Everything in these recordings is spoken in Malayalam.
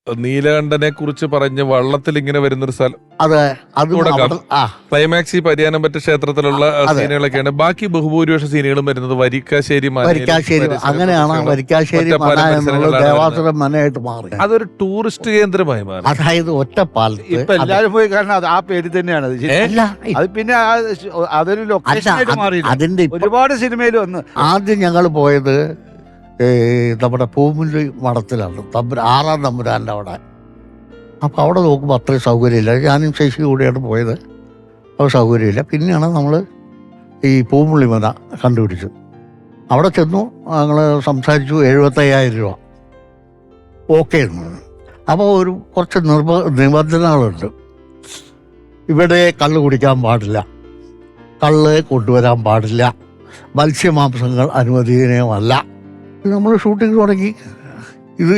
നീലകണ്ഠനെ കുറിച്ച് പറഞ്ഞ് വള്ളത്തിൽ ഇങ്ങനെ വരുന്നൊരു സ്ഥലം. അതെ, അത് ക്ലൈമാക്സ് ഈ പരിയാനംപറ്റ ക്ഷേത്രത്തിലുള്ള സീനുകളൊക്കെയാണ്. ബാക്കി ബഹുഭൂരിപക്ഷ സീനുകളും വരുന്നത് വരിക്കാശ്ശേരി അങ്ങനെയാണ്. വരിക്കാശ്ശേരി ദേവാസുരം മനയായിട്ട് മാറി. അതൊരു ടൂറിസ്റ്റ് കേന്ദ്രമായി മാറി. അതായത് ഒറ്റപ്പാലത്ത് ഇപ്പൊ എല്ലാരും പോയി കാരണം അത് ആ പേര് തന്നെയാണ് അത്. പിന്നെ അതൊരു ലൊക്കേഷനായിട്ട് മാറി. അതിന്റെ ഒരുപാട് സിനിമയിൽ വന്ന് ആദ്യം ഞങ്ങൾ പോയത് നമ്മുടെ പൂമുല്ലി മഠത്തിലാണ്, 6-ാം തമ്പുരാൻ്റെ അവിടെ. അപ്പോൾ അവിടെ നോക്കുമ്പോൾ അത്രയും സൗകര്യമില്ല. ഞാനും ശശി കൂടിയാണ് പോയത്. അപ്പോൾ സൗകര്യമില്ല. പിന്നെയാണ് നമ്മൾ ഈ പൂമുള്ളി മന കണ്ടുപിടിച്ചു. അവിടെ ചെന്നു, ഞങ്ങൾ സംസാരിച്ചു. 75,000 രൂപ ഓക്കെ. അപ്പോൾ കുറച്ച് നിബന്ധനകളുണ്ട്. ഇവിടെ കള്ള് കുടിക്കാൻ പാടില്ല, കള്ള് കൊണ്ടുവരാൻ പാടില്ല, മത്സ്യമാംസങ്ങൾ അനുവദനീയമല്ല. നമ്മൾ ഷൂട്ടിങ് തുടങ്ങി. ഇത്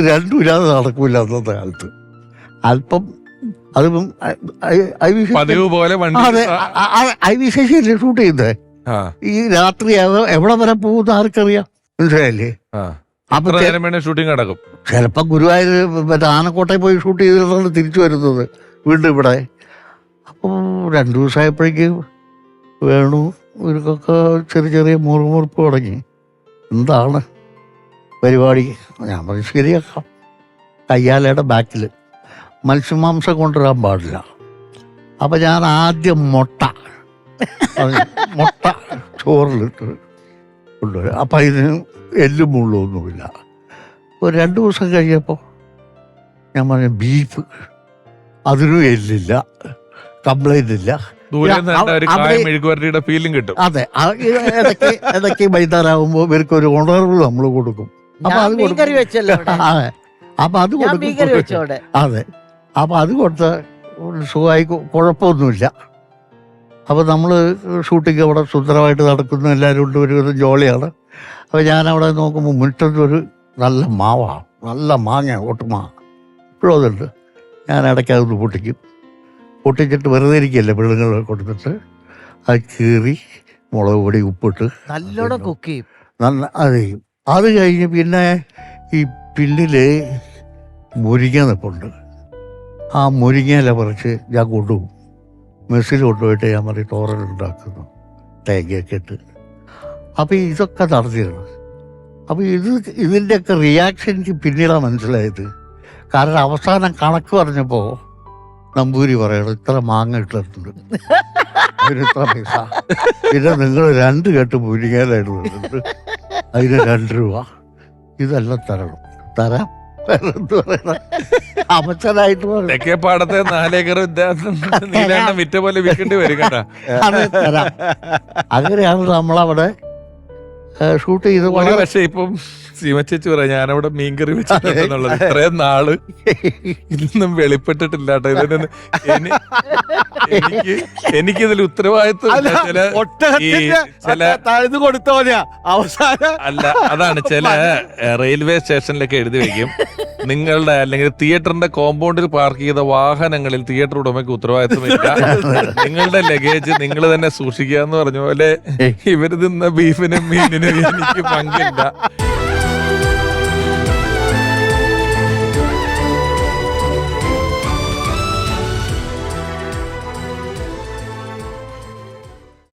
രണ്ടും ഇല്ലാതെ നടക്കില്ല അന്നത്തെ കാലത്ത്. അല്പം അതിപ്പം ഐവിശേഷിയല്ലേ ഷൂട്ട് ചെയ്യുന്നത്. ഈ രാത്രി എവിടെ വരെ പോകുന്ന ആർക്കറിയാം, മനസ്സിലായില്ലേ? അപ്പൊ ഷൂട്ടിംഗ് നടക്കും. ചിലപ്പോ ഗുരുവായൂർ മറ്റേ ആനക്കോട്ടയിൽ പോയി ഷൂട്ട് ചെയ്തിട്ടാണ് തിരിച്ചു വരുന്നത് വീണ്ടും ഇവിടെ. അപ്പോൾ 2 ദിവസമായപ്പോഴേക്ക് വേണു ഇവർക്കൊക്കെ ചെറിയ ചെറിയ മുറിമുറിപ്പ് തുടങ്ങി. എന്താണ് പരിപാടി? ഞാൻ പറഞ്ഞു ശരിയാക്കാം. കയ്യാലയുടെ ബാക്കിൽ മത്സ്യമാംസം കൊണ്ടുവരാൻ പാടില്ല. അപ്പം ഞാൻ ആദ്യം മുട്ട ചോറിലിട്ട് കൊണ്ടുവരാം. അപ്പം ഇതിന് എല്ലും മുള്ളൊന്നുമില്ല. ഒരു 2 ദിവസം കഴിഞ്ഞപ്പോൾ ഞാൻ പറഞ്ഞു ബീഫ്, അതിനും എല്ലില്ല, കംപ്ലൈൻ്റ് ഇല്ല. ഫീലിംഗ് കിട്ടും. അതെ, ഇടയ്ക്ക് വൈകുന്നേരമാകുമ്പോൾ ഇവർക്ക് ഒരു ഉണർവ് നമ്മൾ കൊടുക്കും. അപ്പൊ അത് കൊടുക്കും. അപ്പൊ അത് കൊടുക്കും. അതെ, അപ്പൊ അത് കൊടുത്ത സുഖമായി, കുഴപ്പമൊന്നുമില്ല. അപ്പൊ നമ്മൾ ഷൂട്ടിങ് അവിടെ സുന്ദരമായിട്ട് നടക്കുന്നു. എല്ലാവരും ഉണ്ട്, ഒരു ജോളിയാണ്. അപ്പൊ ഞാനവിടെ നോക്കുമ്പോൾ മുറ്റത്തൊരു നല്ല മാവാണ്, നല്ല മാങ്ങ, ഒട്ടുമാ ഇപ്പോഴും അതുണ്ട്. ഞാൻ ഇടയ്ക്ക് അതൊന്ന് പൊട്ടിച്ചിട്ട് വെറുതെ ഇരിക്കുകയല്ലേ, പിള്ളങ്ങൾ കൊടുത്തിട്ട് അത് കീറി മുളക് പൊടി ഉപ്പിട്ട് നല്ലോണം കുക്ക് ചെയ്യും. അത് ചെയ്യും. അത് കഴിഞ്ഞ് പിന്നെ ഈ പിന്നില് മുരിങ്ങ നിൽപ്പുണ്ട്. ആ മുരിങ്ങയില പറിച്ച് ഞാൻ കൊണ്ടുപോകും. മെസ്സിൽ കൊണ്ടുപോയിട്ട് ഞാൻ പറയും തോരൻ ഉണ്ടാക്കുന്നു, തേങ്ങയൊക്കെ ഇട്ട്. അപ്പോൾ ഇതൊക്കെ നടത്തിയാണ്. അപ്പോൾ ഇതിൻ്റെയൊക്കെ റിയാക്ഷൻ എനിക്ക് പിന്നീടാണ് മനസ്സിലായത്. കാരണം അവസാനം കണക്ക് പറഞ്ഞപ്പോൾ നമ്പൂരി പറയണം ഇത്ര മാങ്ങ ഇട്ടിട്ടുണ്ട്, അതിനിത്ര പൈസ. പിന്നെ നിങ്ങൾ 2 കെട്ട് മുരിങ്ങയിലായിട്ട് വരുന്നുണ്ട്, അതിന് 2 രൂപ. ഇതെല്ലാം തരാം എന്ത് പറയണ അമച്ചനായിട്ട് പാടത്തെ 4 ഏക്കർ വിറ്റ പോലെ വിൽക്കേണ്ടി വരും കേട്ടാ. തരാം. അങ്ങനെയാണ് നമ്മളവിടെ ഷൂട്ട് ചെയ്ത്. പക്ഷെ ഇപ്പം സീമച്ചേച്ചി പറയാം, ഞാനവിടെ മീൻകറി വെച്ചിട്ടുള്ളത് ഇത്രയും നാള് ഇതൊന്നും വെളിപ്പെട്ടിട്ടില്ല കേട്ടോ. ഇതിനൊന്നും എനിക്കിതിൽ ഉത്തരവാദിത്വം അല്ല. അതാണ് ചില റെയിൽവേ സ്റ്റേഷനിലൊക്കെ എഴുതി വെക്കും, നിങ്ങളുടെ അല്ലെങ്കിൽ തിയേറ്ററിന്റെ കോമ്പൗണ്ടിൽ പാർക്ക് ചെയ്ത വാഹനങ്ങളിൽ തിയേറ്റർ ഉടമയ്ക്ക് ഉത്തരവാദിത്വമില്ല, നിങ്ങളുടെ ലഗേജ് നിങ്ങൾ തന്നെ സൂക്ഷിക്കുക എന്ന് പറഞ്ഞ പോലെ ഇവര് തിന്ന ബീഫിനും മീനിനും എനിക്ക് പങ്കില്ല.